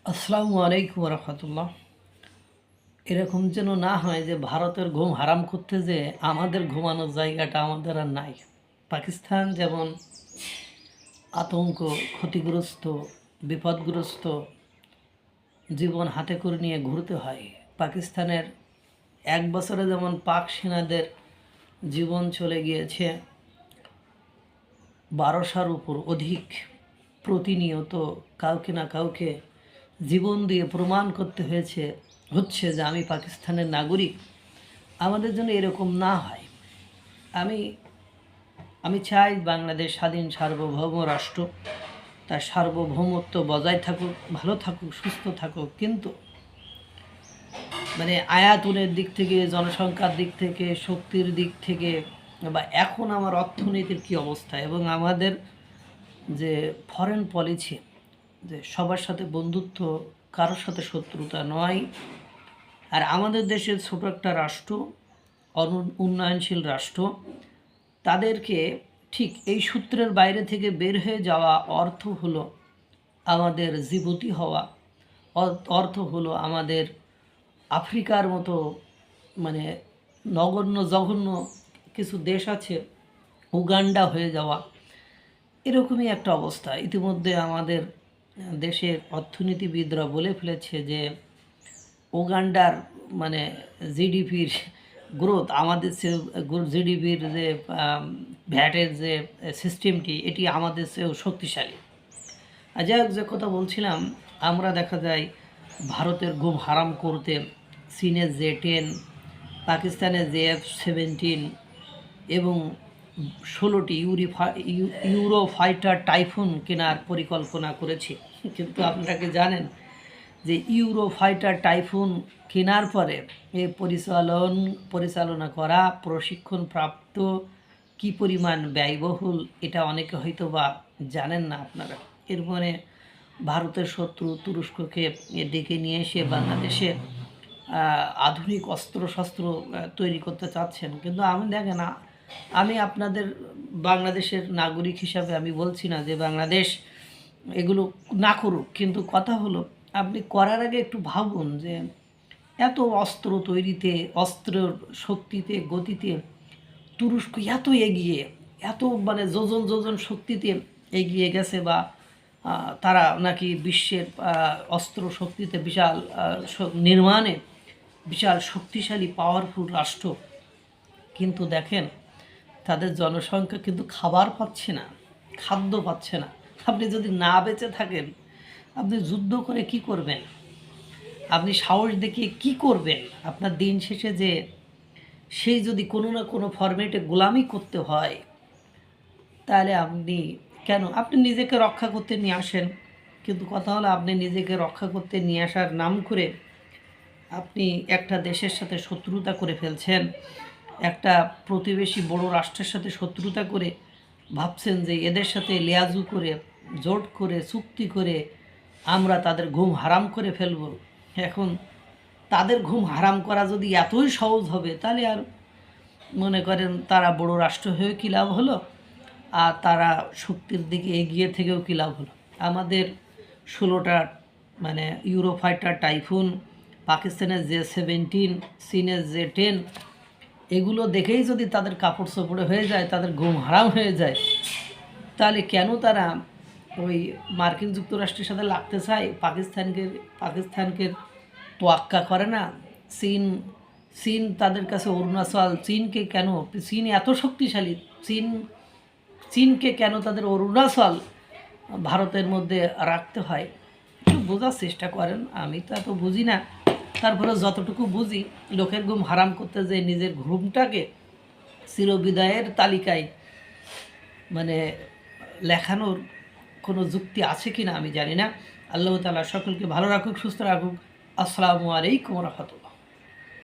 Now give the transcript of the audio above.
আসসালামু আলাইকুম রহমতুল্লাহ। এরকম যেন না হয় যে ভারতের ঘুম হারাম করতে যে আমাদের ঘুমানোর জায়গাটা আমাদের আর নাই। পাকিস্তান যেমন আতঙ্ক, ক্ষতিগ্রস্ত, বিপদগ্রস্ত জীবন হাতে করে নিয়ে ঘুরতে হয়। পাকিস্তানের এক বছরে যেমন পাক সেনাদের জীবন চলে গিয়েছে ১২০০-র উপর অধিক, প্রতিনিয়ত কাউকে না কাউকে জীবন দিয়ে প্রমাণ করতে হচ্ছে যে আমি পাকিস্তানের নাগরিক। আমাদের জন্য এরকম না হয়। আমি আমি চাই বাংলাদেশ স্বাধীন সার্বভৌম রাষ্ট্র, তার সার্বভৌমত্ব বজায় থাকুক, ভালো থাকুক, সুস্থ থাকুক। কিন্তু আয়াতনের দিক থেকে, জনসংখ্যার দিক থেকে, শক্তির দিক থেকে, বা এখন আমার অর্থনীতির কী অবস্থা এবং আমাদের যে ফরেন পলিসি, যে সবার সাথে বন্ধুত্ব, কারোর সাথে শত্রুতা নয়। আর আমাদের দেশের ছোট একটা রাষ্ট্র, উন্নয়নশীল রাষ্ট্র, তাদেরকে ঠিক এই সূত্রের বাইরে থেকে বের হয়ে যাওয়া অর্থ হলো আমাদের জীবতী হওয়া, অর্থ হলো আমাদের আফ্রিকার মতো নগণ্য জঘন্য কিছু দেশ আছে, উগান্ডা হয়ে যাওয়া, এরকমই একটা অবস্থা। ইতিমধ্যে আমাদের দেশের অর্থনীতিবিদরা বলে ফেলেছে যে উগান্ডার জিডিপির গ্রোথ আমাদের জিডিপির যে ভ্যাটের যে সিস্টেমটি, এটি আমাদের চেয়েও শক্তিশালী। আর যাই হোক, যে কথা বলছিলাম, আমরা দেখা যায় ভারতের ঘুম হারাম করতে চীনের J-10, পাকিস্তানের JF-17 এবং 16টি ইউরো ফাইটার টাইফুন কেনার পরিকল্পনা করেছে। কিন্তু আপনারা কি জানেন যে ইউরো ফাইটার টাইফুন কেনার পরে পরিচালনা করা, প্রশিক্ষণপ্রাপ্ত কী পরিমাণ ব্যয়বহুল, এটা অনেকে হয়তো বা জানেন না আপনারা। এরপরে ভারতের শত্রু তুরস্ককে ডেকে নিয়ে এসে বাংলাদেশে আধুনিক অস্ত্রশস্ত্র তৈরি করতে চাচ্ছেন। কিন্তু আমি দেখেন, আমি আপনাদের বাংলাদেশের নাগরিক হিসাবে আমি বলছি না যে বাংলাদেশ এগুলো না করুক, কিন্তু কথা হলো আপনি করার আগে একটু ভাবুন যে এত অস্ত্র তৈরিতে, অস্ত্রের শক্তিতে, গতিতে তুরস্ক এত এগিয়ে, এত যোজন যোজন শক্তিতে এগিয়ে গেছে, বা তারা নাকি বিশ্বের অস্ত্র শক্তিতে বিশাল নির্মাণে বিশাল শক্তিশালী পাওয়ারফুল রাষ্ট্র। কিন্তু দেখেন তাদের জনসংখ্যা কিন্তু খাবার পাচ্ছে না, খাদ্য পাচ্ছে না। আপনি যদি না বেঁচে থাকেন, আপনি যুদ্ধ করে কি করবেন? আপনি সাহস দেখিয়ে কি করবেন? আপনার দিন শেষে যে সেই যদি কোনো না কোনো ফরম্যাটে গোলামি করতে হয়, তাহলে আপনি নিজেকে রক্ষা করতে নিয়ে আসেন। কিন্তু কথা হলো, আপনি নিজেকে রক্ষা করতে নিয়ে আসার নাম করে আপনি একটা দেশের সাথে শত্রুতা করে ফেলছেন। একটা প্রতিবেশী বড় রাষ্ট্রের সাথে শত্রুতা করে ভাবছেন যে এদের সাথে লিয়াজু করে, জোট করে, চুক্তি করে আমরা তাদের ঘুম হারাম করে ফেলব। এখন তাদের ঘুম হারাম করা যদি এতই সহজ হবে, তাহলে আর মনে করেন তারা বড় রাষ্ট্র হয়েও কী লাভ হলো, আর তারা শক্তির দিকে এগিয়ে থেকেও কী লাভ হলো? আমাদের 16টা ইউরো ফাইটার টাইফুন, পাকিস্তানের J-17, চীনের J-10, এগুলো দেখেই যদি তাদের কাপড় চোপড়ে হয়ে যায়, তাদের ঘুম হারাম হয়ে যায়, তাহলে কেন তারা ওই মার্কিন যুক্তরাষ্ট্রের সাথে লাগতে চায়? পাকিস্তানকে তোয়াক্কা করে না। চীন তাদের কাছে অরুণাচল, চীনকে কেন, চীন এত শক্তিশালী, চীনকে কেন তাদের অরুণাচল ভারতের মধ্যে রাখতে হয়? একটু বোঝার চেষ্টা করেন। আমি তো এত বুঝি না, তারপরে যতটুকু বুঝি, লোকের ঘুম হারাম করতে যে নিজের ঘুমটাকে চিরবিদায়ের তালিকায় লেখানোর কোনো যুক্তি আছে কি না আমি জানি না। আল্লাহ তাআলা সকলকে ভালো রাখুক, সুস্থ রাখুক। আসসালামু আলাইকুম রহমতুল্লাহ।